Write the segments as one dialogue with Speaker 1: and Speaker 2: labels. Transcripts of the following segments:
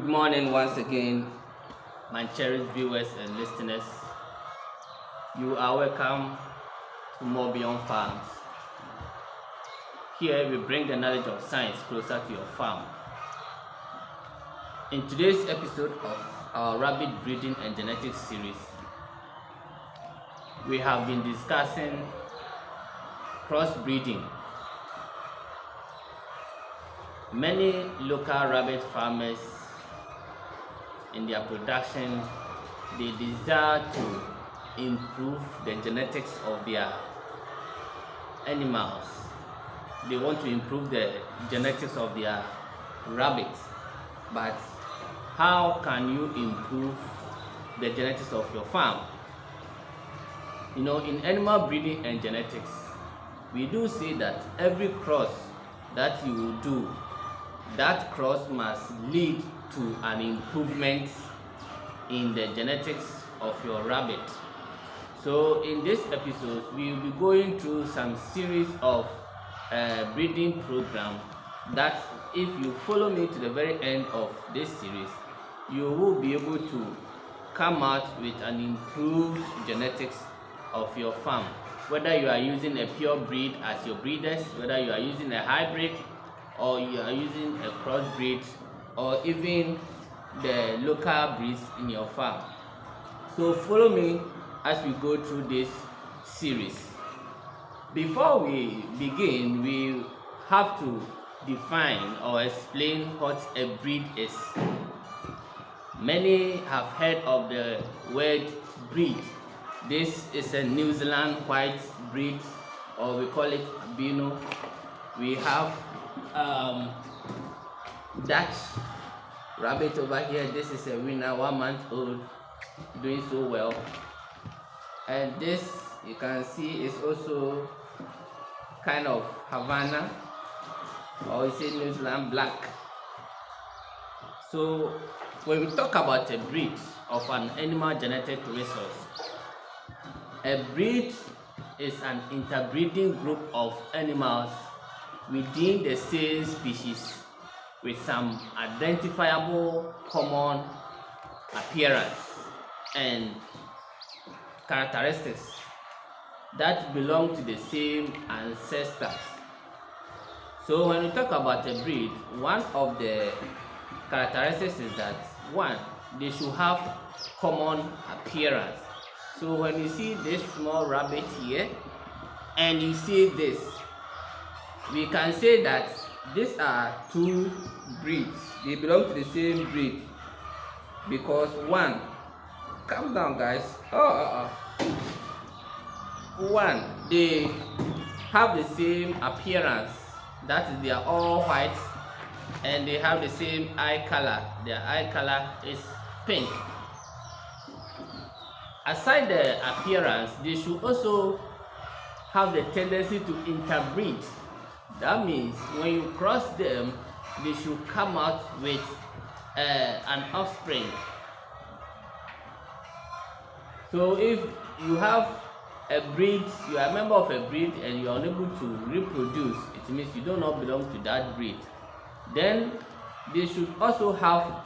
Speaker 1: Good morning once again, my cherished viewers and listeners. You are welcome to More Beyond Farms. Here we bring the knowledge of science closer to your farm. In today's episode of our rabbit breeding and genetics series, we have been discussing crossbreeding. Many local rabbit farmers, in their production, they desire to improve the genetics of their animals. They want to improve the genetics of their rabbits. But how can you improve the genetics of your farm? You know, in animal breeding and genetics, we do say that every cross that you will do, that cross must lead to an improvement in the genetics of your rabbit. So in this episode, we will be going through some series of breeding program that if you follow me to the very end of this series, you will be able to come out with an improved genetics of your farm. Whether you are using a pure breed as your breeders, whether you are using a hybrid, or you are using a crossbreed, or even the local breeds in your farm. So follow me as we go through this series. Before we begin, we have to define or explain what a breed is. Many have heard of the word breed. This is a New Zealand white breed, or we call it albino. We have Dutch rabbit over here. This is a winner, 1 month old, doing so well. And this, you can see, is also kind of Havana, or we say New Zealand black. So when we talk about a breed of an animal genetic resource, a breed is an interbreeding group of animals within the same species with some identifiable common appearance and characteristics that belong to the same ancestors. So when we talk about a breed, one of the characteristics is that, one, they should have common appearance. So when you see this small rabbit here and you see this, we can say that these are two breeds. They belong to the same breed because, one, calm down guys. One, they have the same appearance, that is, they are all white, and they have the same eye color. Their eye color is pink. Aside the appearance, they should also have the tendency to interbreed. That means when you cross them, they should come out with an offspring. So if you have a breed, you are a member of a breed and you are unable to reproduce, it means you do not belong to that breed. Then they should also have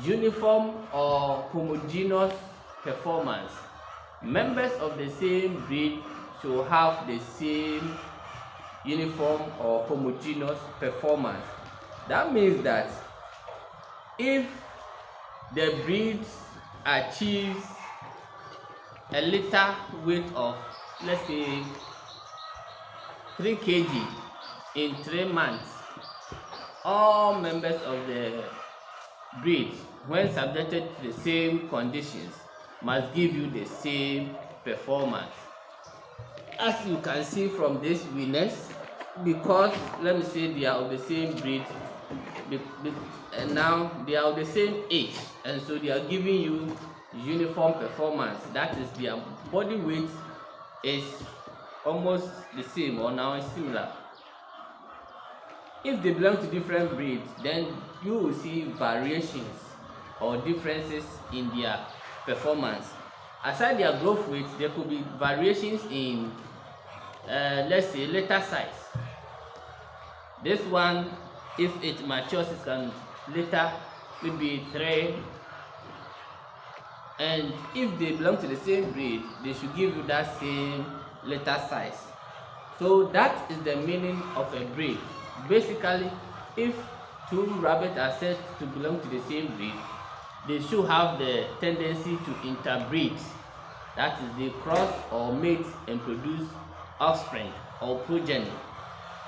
Speaker 1: uniform or homogeneous performance. Members of the same breed should have the same uniform or homogeneous performance. That means that if the breed achieves a litter weight of, let's say, 3 kg in 3 months, all members of the breed, when subjected to the same conditions, must give you the same performance. As you can see from these winners, because let me say they are of the same breed, and now they are of the same age, and so they are giving you uniform performance. That is, their body weight is almost the same or now similar. If they belong to different breeds, then you will see variations or differences in their performance. Aside their growth rate, there could be variations in let's say litter size. This one, if it matures, it can litter maybe 3, and if they belong to the same breed, they should give you that same litter size. So that is the meaning of a breed. Basically, if 2 rabbits are said to belong to the same breed, they should have the tendency to interbreed. That is, they cross or mate and produce offspring or progeny.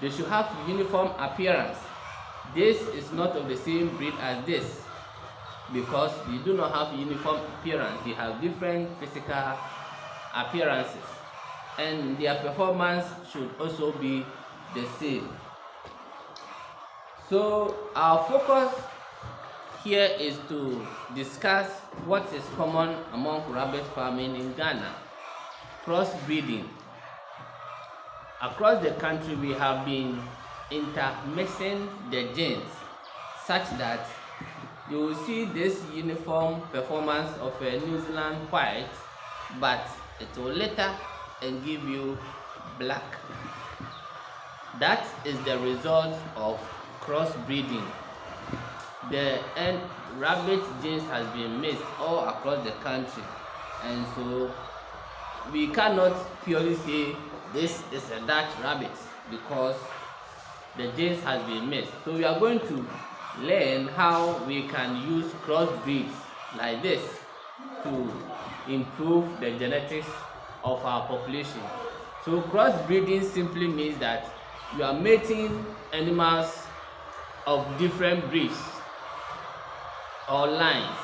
Speaker 1: They should have uniform appearance. This is not of the same breed as this, because they do not have uniform appearance. They have different physical appearances, and their performance should also be the same. So our focus here is to discuss what is common among rabbit farming in Ghana: crossbreeding. Across the country, we have been intermixing the genes such that you will see this uniform performance of a New Zealand white, but it will litter and give you black. That is the result of crossbreeding. The rabbit genes has been mixed all across the country, and so we cannot purely say this is a Dutch rabbit because the genes has been mixed. So we are going to learn how we can use crossbreeds like this to improve the genetics of our population. So crossbreeding simply means that you are mating animals of different breeds or lines.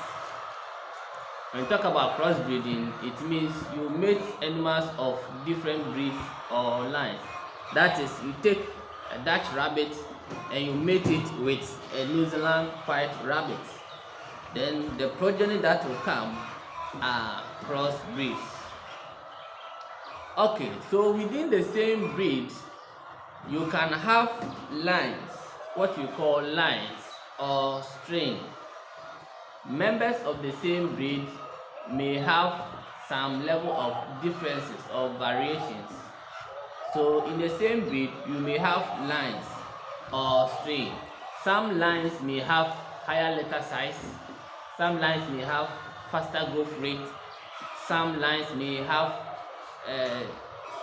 Speaker 1: When you talk about crossbreeding, it means you mate animals of different breeds or lines. That is, you take a Dutch rabbit and you mate it with a New Zealand white rabbit. Then the progeny that will come are crossbreeds. Okay, so within the same breed, you can have lines, what you call lines or strain. Members of the same breed may have some level of differences or variations. So in the same breed, you may have lines or strain. Some lines may have higher litter size, some lines may have faster growth rate, some lines may have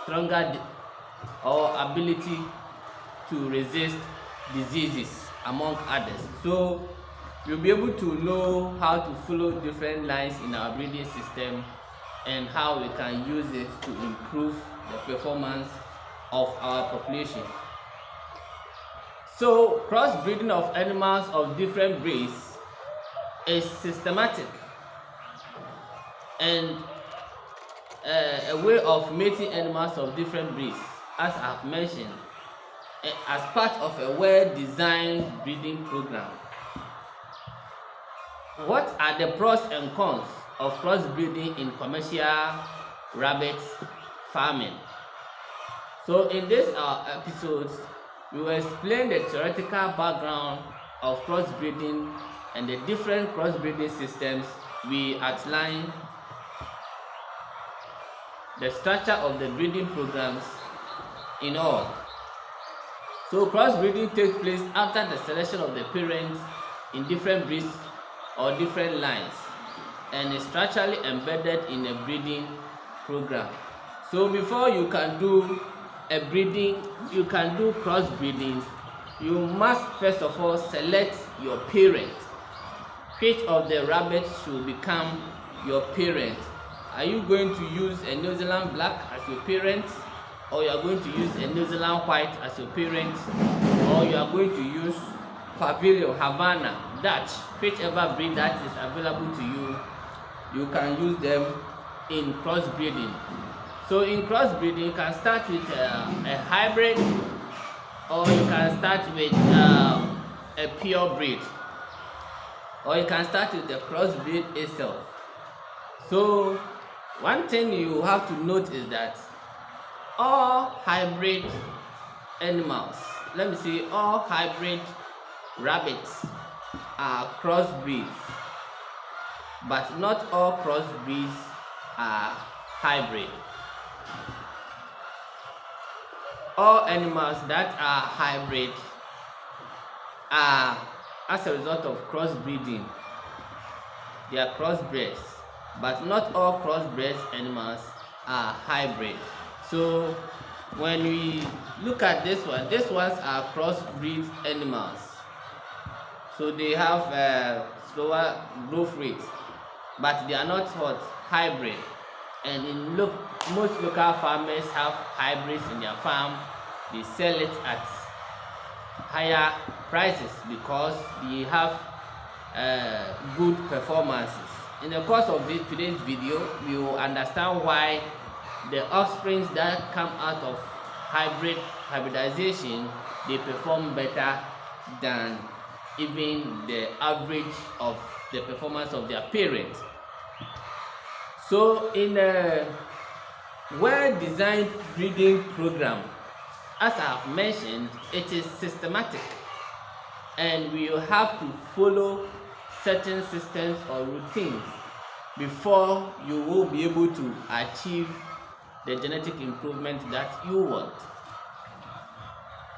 Speaker 1: stronger or ability to resist diseases, among others. So you'll be able to know how to follow different lines in our breeding system and how we can use it to improve the performance of our population. So crossbreeding of animals of different breeds is systematic and a way of mating animals of different breeds, as I've mentioned, as part of a well-designed breeding program. What are the pros and cons of crossbreeding in commercial rabbit farming? So in this episode, we will explain the theoretical background of crossbreeding and the different crossbreeding systems. We outline the structure of the breeding programs in all. So crossbreeding takes place after the selection of the parents in different breeds or different lines and is structurally embedded in a breeding program. So before you can do crossbreeding, you must first of all select your parent. Which of the rabbits should become your parent? Are you going to use a New Zealand black as your parent, or you are going to use a New Zealand white as your parent, or you are going to use Pavilion, Havana, Dutch, whichever breed that is available to you, you can use them in crossbreeding. So in crossbreeding, you can start with a hybrid, or you can start with a pure breed, or you can start with the crossbreed itself. So one thing you have to note is that all hybrid animals, let me say all hybrid rabbits are crossbreeds, but not all crossbreeds are hybrid. All animals that are hybrid are as a result of crossbreeding. They are crossbreds, but not all crossbred animals are hybrid. So when we look at this one, these ones are crossbreed animals. So they have slower growth rate, but they are not what? Hybrid. And in most local farmers have hybrids in their farm. They sell it at higher prices because they have good performances. In the course of today's video, we will understand why the offsprings that come out of hybridization, they perform better than even the average of the performance of their parents. So in a well-designed breeding program, as I have mentioned, it is systematic, and we will have to follow certain systems or routines before you will be able to achieve the genetic improvement that you want.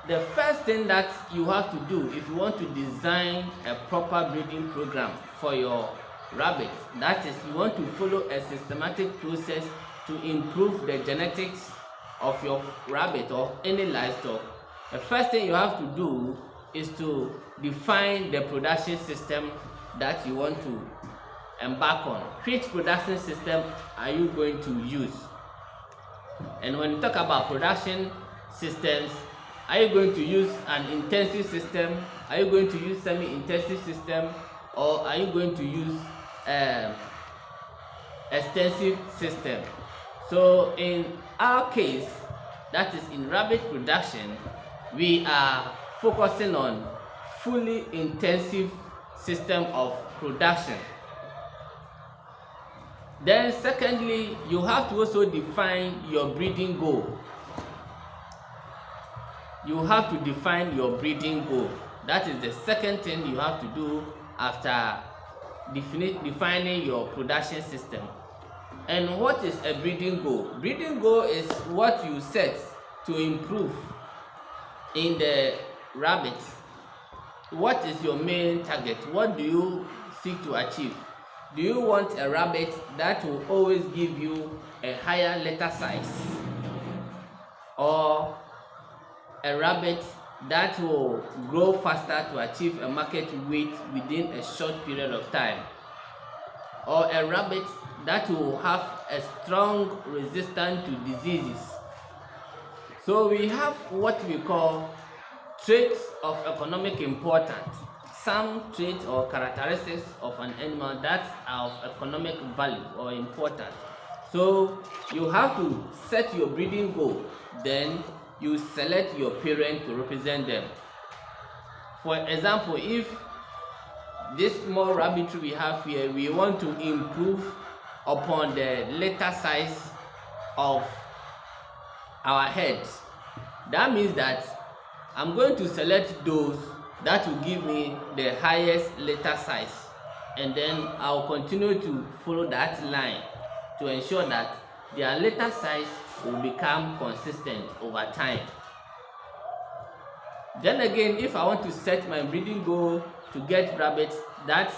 Speaker 1: The first thing that you have to do if you want to design a proper breeding program for your rabbit, that is, you want to follow a systematic process to improve the genetics of your rabbit or any livestock. The first thing you have to do is to define the production system that you want to embark on. Which production system are you going to use? And when you talk about production systems, are you going to use an intensive system? Are you going to use semi-intensive system? Or are you going to use extensive system? So in our case, that is in rabbit production, we are focusing on fully intensive system of production. Then secondly, you have to also define your breeding goal. You have to define your breeding goal. That is the second thing you have to do after defining your production system. And what is a breeding goal? Breeding goal is what you set to improve in the rabbit. What is your main target? What do you seek to achieve? Do you want a rabbit that will always give you a higher litter size, or a rabbit that will grow faster to achieve a market weight within a short period of time, or a rabbit that will have a strong resistance to diseases? So we have what we call traits of economic importance. Some traits or characteristics of an animal that are of economic value or importance. So you have to set your breeding goal, then you select your parent to represent them. For example, if this small rabbitry we have here, we want to improve upon the litter size of our heads, that means that I'm going to select those that will give me the highest litter size, and then I'll continue to follow that line to ensure that their litter size will become consistent over time. Then again, if I want to set my breeding goal to get rabbits that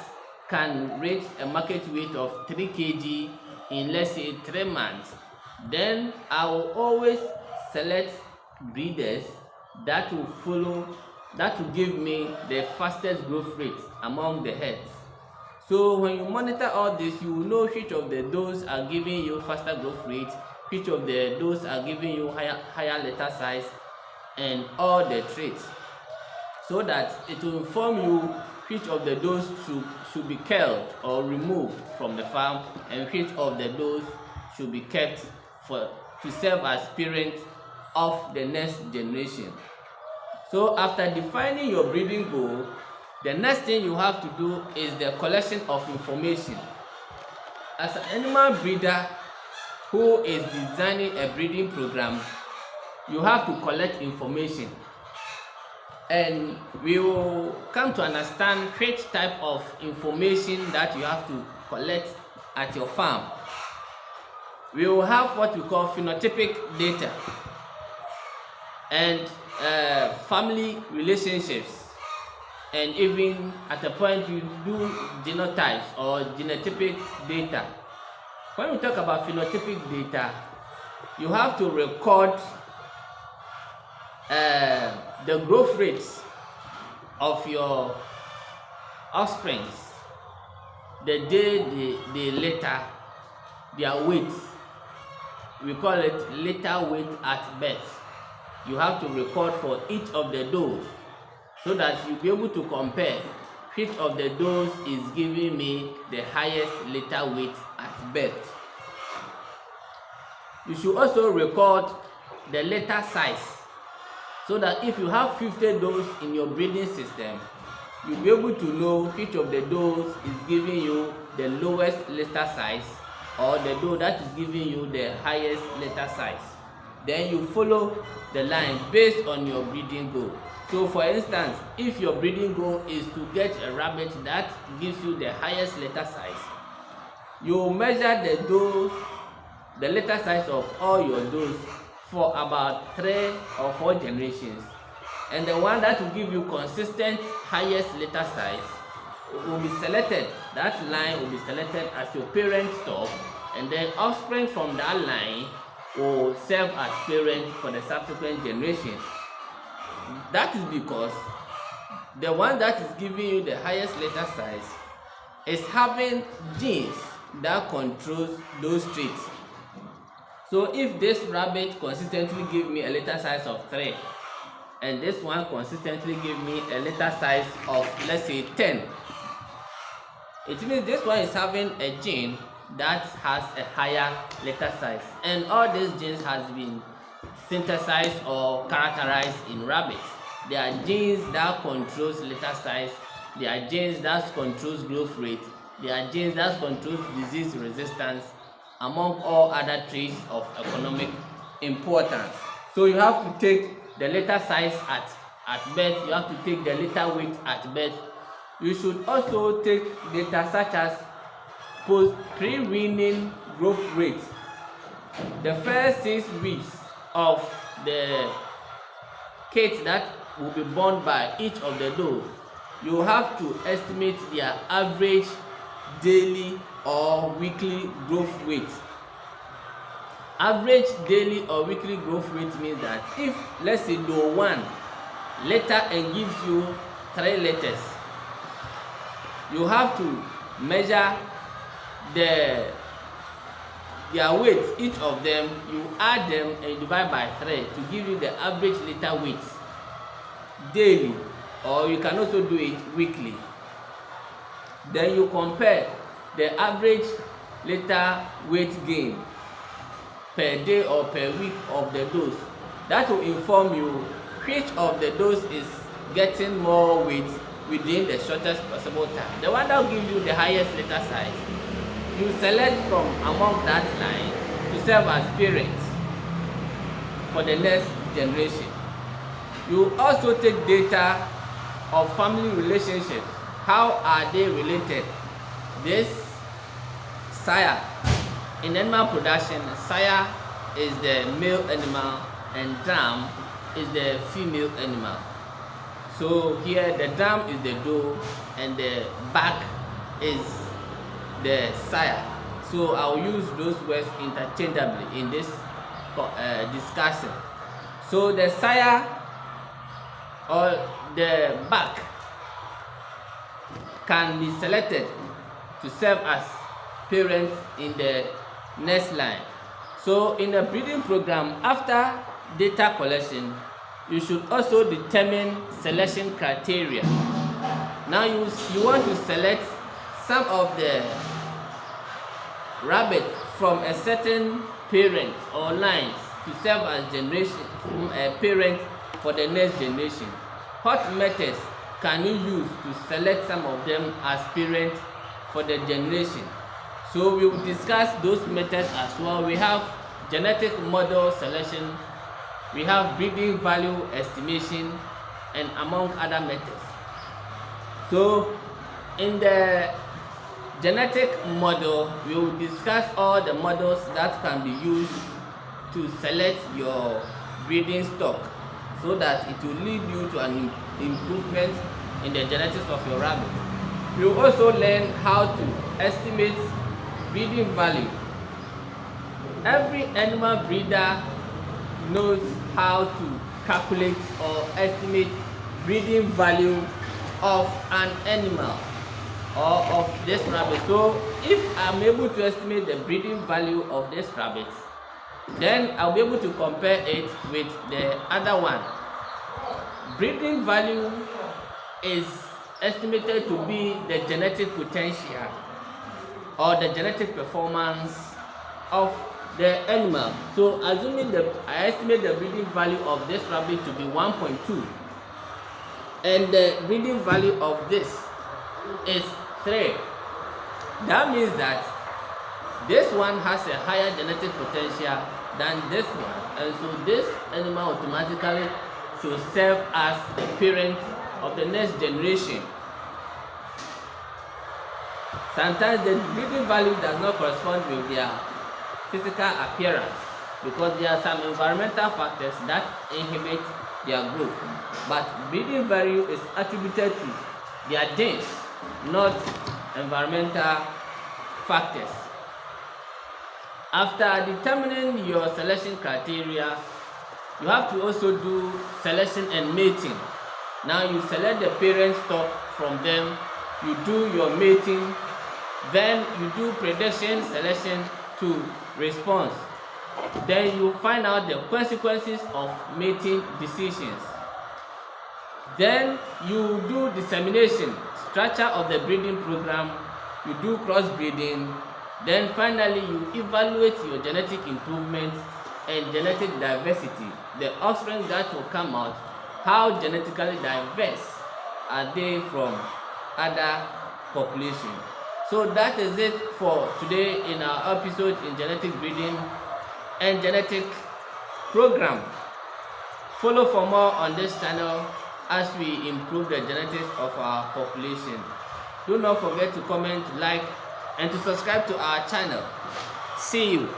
Speaker 1: can reach a market weight of 3 kg in, let's say, 3 months, then I will always select breeders that will give me the fastest growth rate among the heads. So when you monitor all this, you will know which of the does are giving you faster growth rate, which of the does are giving you higher litter size, and all the traits, so that it will inform you which of the does should be killed or removed from the farm, and which of the does should be kept to serve as parents of the next generation. So after defining your breeding goal, the next thing you have to do is the collection of information. As an animal breeder who is designing a breeding program, you have to collect information, and we will come to understand which type of information that you have to collect at your farm. We will have what we call phenotypic data and family relationships and even at a point you do genotypes or genotypic data. When we talk about phenotypic data, you have to record the growth rates of your offsprings, the day they litter, their weight. We call it litter weight at birth. You have to record for each of the does so that you'll be able to compare which of the does is giving me the highest litter weight at birth. You should also record the litter size so that if you have 50 does in your breeding system, you'll be able to know which of the does is giving you the lowest litter size or the doe that is giving you the highest litter size. Then you follow the line based on your breeding goal. So for instance, if your breeding goal is to get a rabbit that gives you the highest litter size, you measure the litter size of all your does for about 3 or 4 generations, and the one that will give you consistent highest litter size will be selected. That line will be selected as your parent stock, and then offspring from that line will serve as parent for the subsequent generations. That is because the one that is giving you the highest litter size is having genes that controls those traits. So if this rabbit consistently give me a litter size of 3 and this one consistently give me a litter size of, let's say, 10, it means this one is having a gene that has a higher litter size, and all these genes has been synthesized or characterized in rabbits. There are genes that controls litter size, there are genes that controls growth rate, there are genes that controls disease resistance, among all other traits of economic importance. So you have to take the litter size at birth, you have to take the litter weight at birth. You should also take data such as pre-weaning growth rate. The first 6 weeks of the kids that will be born by each of the does, you have to estimate their average daily or weekly growth rate. Average daily or weekly growth rate means that if, let's say, doe 1 litter and gives you 3 litters, you have to measure their weight, each of them, you add them and divide by 3 to give you the average litter weight daily, or you can also do it weekly. Then you compare the average litter weight gain per day or per week of the dose. That will inform you which of the dose is getting more weight within the shortest possible time. The one that will give you the highest litter size, you select from among that line to serve as parents for the next generation. You also take data of family relationships. How are they related? This sire, in animal production, sire is the male animal and dam is the female animal. So here the dam is the doe and the back is the sire. So I'll use those words interchangeably in this discussion. So the sire or the back can be selected to serve as parents in the next line. So in the breeding program, after data collection, you should also determine selection criteria. Now you want to select some of the rabbits from a certain parent or lines to serve as parent for the next generation. What methods can you use to select some of them as parents for the generation? So we will discuss those methods as well. We have genetic model selection, we have breeding value estimation, and among other methods. So in the genetic model, we will discuss all the models that can be used to select your breeding stock so that it will lead you to an improvement in the genetics of your rabbit. You also learn how to estimate breeding value. Every animal breeder knows how to calculate or estimate breeding value of an animal or of this rabbit. So if I'm able to estimate the breeding value of this rabbit, then I'll be able to compare it with the other one. Breeding value is estimated to be the genetic potential or the genetic performance of the animal. So assuming I estimate the breeding value of this rabbit to be 1.2 and the breeding value of this is 3, that means that this one has a higher genetic potential than this one, and so this animal automatically should serve as the parent of the next generation. Sometimes the breeding value does not correspond with their physical appearance because there are some environmental factors that inhibit their growth, but breeding value is attributed to their genes, not environmental factors. After determining your selection criteria, you have to also do selection and mating. Now you select the parent stock from them, you do your mating, then you do prediction selection to response. Then you find out the consequences of mating decisions. Then you do dissemination, structure of the breeding program, you do crossbreeding, then finally you evaluate your genetic improvement and genetic diversity, the offspring that will come out, how genetically diverse are they from other populations. So that is it for today in our episode in genetic breeding and genetic program. Follow for more on this channel as we improve the genetics of our population. Do not forget to comment, like, and to subscribe to our channel. See you.